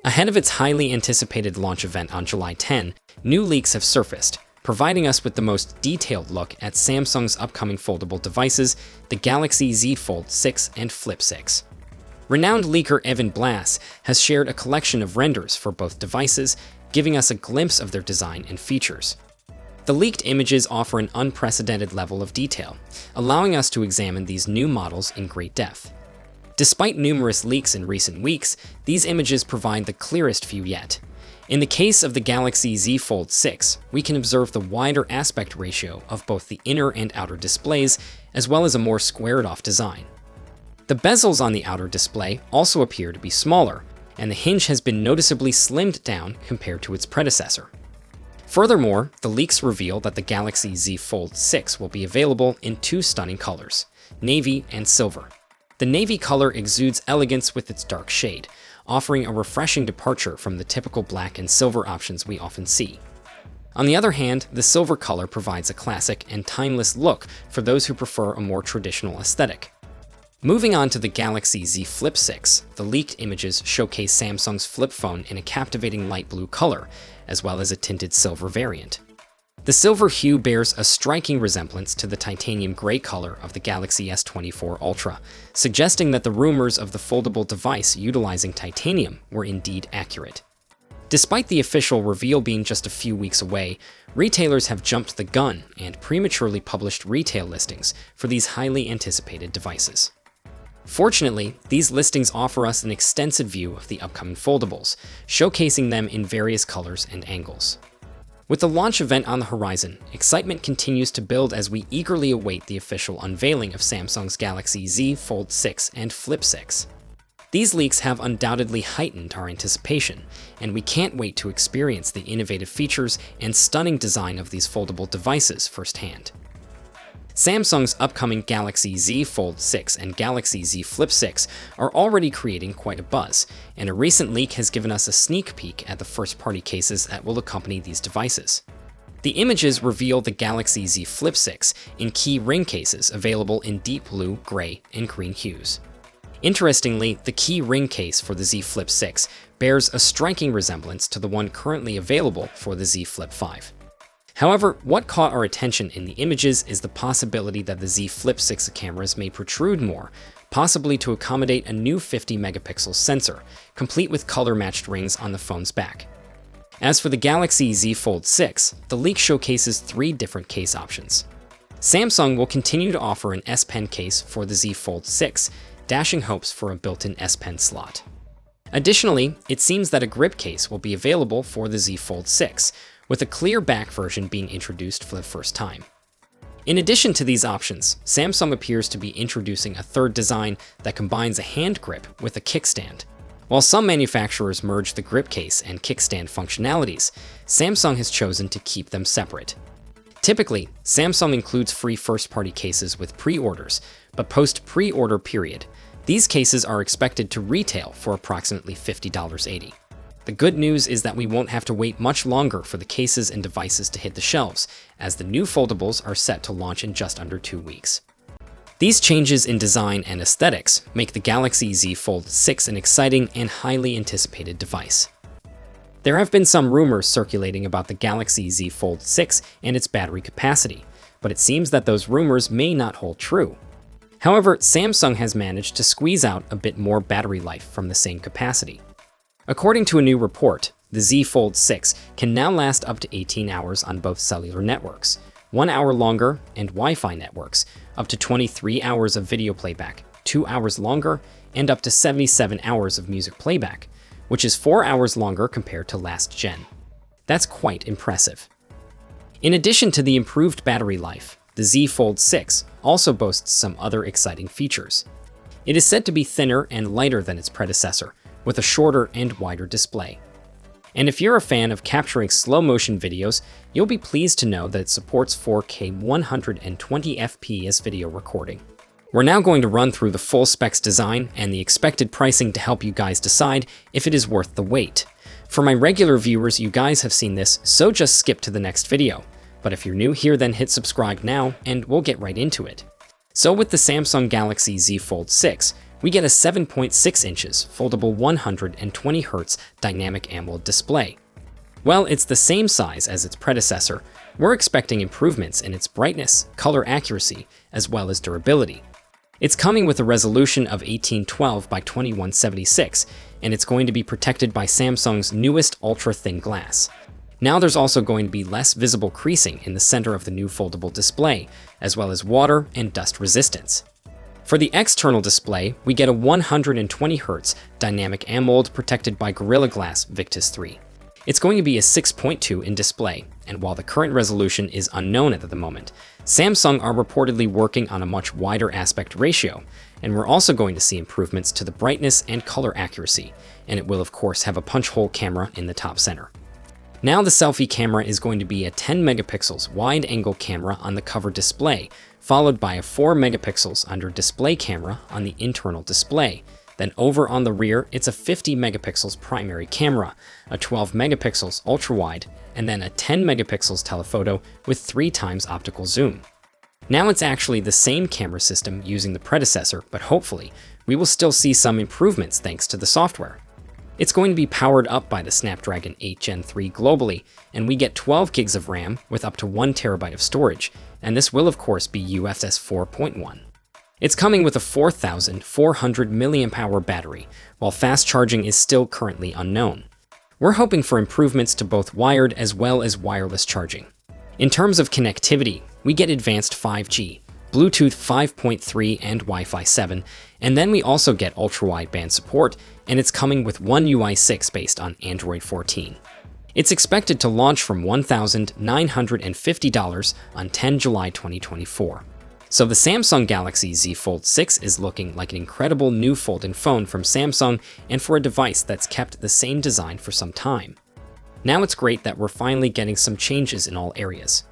Ahead of its highly anticipated launch event on July 10, new leaks have surfaced, providing us with the most detailed look at Samsung's upcoming foldable devices, the Galaxy Z Fold 6 and Flip 6. Renowned leaker Evan Blass has shared a collection of renders for both devices, giving us a glimpse of their design and features. The leaked images offer an unprecedented level of detail, allowing us to examine these new models in great depth. Despite numerous leaks in recent weeks, these images provide the clearest view yet. In the case of the Galaxy Z Fold 6, we can observe the wider aspect ratio of both the inner and outer displays, as well as a more squared-off design. The bezels on the outer display also appear to be smaller, and the hinge has been noticeably slimmed down compared to its predecessor. Furthermore, the leaks reveal that the Galaxy Z Fold 6 will be available in two stunning colors, navy and silver. The navy color exudes elegance with its dark shade, offering a refreshing departure from the typical black and silver options we often see. On the other hand, the silver color provides a classic and timeless look for those who prefer a more traditional aesthetic. Moving on to the Galaxy Z Flip 6, the leaked images showcase Samsung's flip phone in a captivating light blue color, as well as a tinted silver variant. The silver hue bears a striking resemblance to the titanium gray color of the Galaxy S24 Ultra, suggesting that the rumors of the foldable device utilizing titanium were indeed accurate. Despite the official reveal being just a few weeks away, retailers have jumped the gun and prematurely published retail listings for these highly anticipated devices. Fortunately, these listings offer us an extensive view of the upcoming foldables, showcasing them in various colors and angles. With the launch event on the horizon, excitement continues to build as we eagerly await the official unveiling of Samsung's Galaxy Z Fold 6 and Flip 6. These leaks have undoubtedly heightened our anticipation, and we can't wait to experience the innovative features and stunning design of these foldable devices firsthand. Samsung's upcoming Galaxy Z Fold 6 and Galaxy Z Flip 6 are already creating quite a buzz, and a recent leak has given us a sneak peek at the first-party cases that will accompany these devices. The images reveal the Galaxy Z Flip 6 in key ring cases available in deep blue, gray, and green hues. Interestingly, the key ring case for the Z Flip 6 bears a striking resemblance to the one currently available for the Z Flip 5. However, what caught our attention in the images is the possibility that the Z Flip 6 cameras may protrude more, possibly to accommodate a new 50-megapixel sensor, complete with color-matched rings on the phone's back. As for the Galaxy Z Fold 6, the leak showcases three different case options. Samsung will continue to offer an S Pen case for the Z Fold 6, dashing hopes for a built-in S Pen slot. Additionally, it seems that a grip case will be available for the Z Fold 6, with a clear back version being introduced for the first time. In addition to these options, Samsung appears to be introducing a third design that combines a hand grip with a kickstand. While some manufacturers merge the grip case and kickstand functionalities, Samsung has chosen to keep them separate. Typically, Samsung includes free first-party cases with pre-orders, but post-pre-order period, these cases are expected to retail for approximately $50.80. The good news is that we won't have to wait much longer for the cases and devices to hit the shelves, as the new foldables are set to launch in just under 2 weeks. These changes in design and aesthetics make the Galaxy Z Fold 6 an exciting and highly anticipated device. There have been some rumors circulating about the Galaxy Z Fold 6 and its battery capacity, but it seems that those rumors may not hold true. However, Samsung has managed to squeeze out a bit more battery life from the same capacity. According to a new report, the Z Fold 6 can now last up to 18 hours on both cellular networks, 1 hour longer, and Wi-Fi networks, up to 23 hours of video playback, 2 hours longer, and up to 77 hours of music playback, which is 4 hours longer compared to last gen. That's quite impressive. In addition to the improved battery life, the Z Fold 6 also boasts some other exciting features. It is said to be thinner and lighter than its predecessor, with a shorter and wider display. And if you're a fan of capturing slow-motion videos, you'll be pleased to know that it supports 4K 120 FPS video recording. We're now going to run through the full specs design and the expected pricing to help you guys decide if it is worth the wait. For my regular viewers, you guys have seen this, so just skip to the next video. But if you're new here, then hit subscribe now, and we'll get right into it. So with the Samsung Galaxy Z Fold 6, we get a 7.6 inches foldable 120Hz dynamic AMOLED display. While it's the same size as its predecessor, we're expecting improvements in its brightness, color accuracy, as well as durability. It's coming with a resolution of 1812 by 2176, and it's going to be protected by Samsung's newest ultra-thin glass. Now there's also going to be less visible creasing in the center of the new foldable display, as well as water and dust resistance. For the external display, we get a 120Hz dynamic AMOLED protected by Gorilla Glass Victus 3. It's going to be a 6.2 in display, and while the current resolution is unknown at the moment, Samsung are reportedly working on a much wider aspect ratio, and we're also going to see improvements to the brightness and color accuracy, and it will of course have a punch hole camera in the top center. Now the selfie camera is going to be a 10 megapixels wide-angle camera on the cover display, followed by a 4 megapixels under display camera on the internal display. Then over on the rear, it's a 50 megapixels primary camera, a 12 megapixels ultra-wide, and then a 10 megapixels telephoto with 3 times optical zoom. Now it's actually the same camera system using the predecessor, but hopefully, we will still see some improvements thanks to the software. It's going to be powered up by the Snapdragon 8 Gen 3 globally, and we get 12 gigs of RAM with up to 1 terabyte of storage, and this will of course be UFS 4.1. It's coming with a 4,400 mAh battery, while fast charging is still currently unknown. We're hoping for improvements to both wired as well as wireless charging. In terms of connectivity, we get advanced 5G, Bluetooth 5.3 and Wi-Fi 7, and then we also get ultra-wideband support, and it's coming with One UI 6 based on Android 14. It's expected to launch from $1,950 on 10 July 2024. So the Samsung Galaxy Z Fold 6 is looking like an incredible new folding phone from Samsung, and for a device that's kept the same design for some time. Now it's great that we're finally getting some changes in all areas.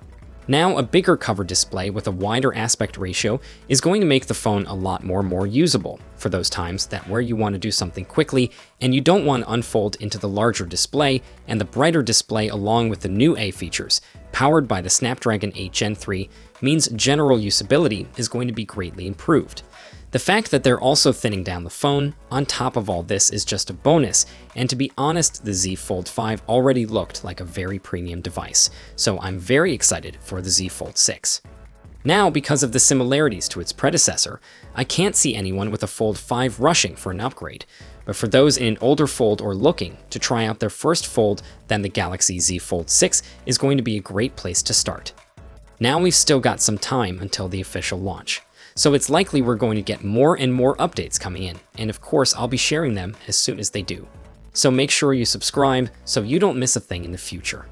Now a bigger cover display with a wider aspect ratio is going to make the phone a lot more usable for those times that where you want to do something quickly and you don't want to unfold into the larger display, and the brighter display along with the new A features powered by the Snapdragon 8 Gen 3 means general usability is going to be greatly improved. The fact that they're also thinning down the phone on top of all this is just a bonus, and to be honest, the Z Fold 5 already looked like a very premium device, so I'm very excited for the Z Fold 6. Now, because of the similarities to its predecessor, I can't see anyone with a Fold 5 rushing for an upgrade, but for those in an older Fold or looking to try out their first Fold, then the Galaxy Z Fold 6 is going to be a great place to start. Now we've still got some time until the official launch, so it's likely we're going to get more and more updates coming in, and of course I'll be sharing them as soon as they do. So make sure you subscribe so you don't miss a thing in the future.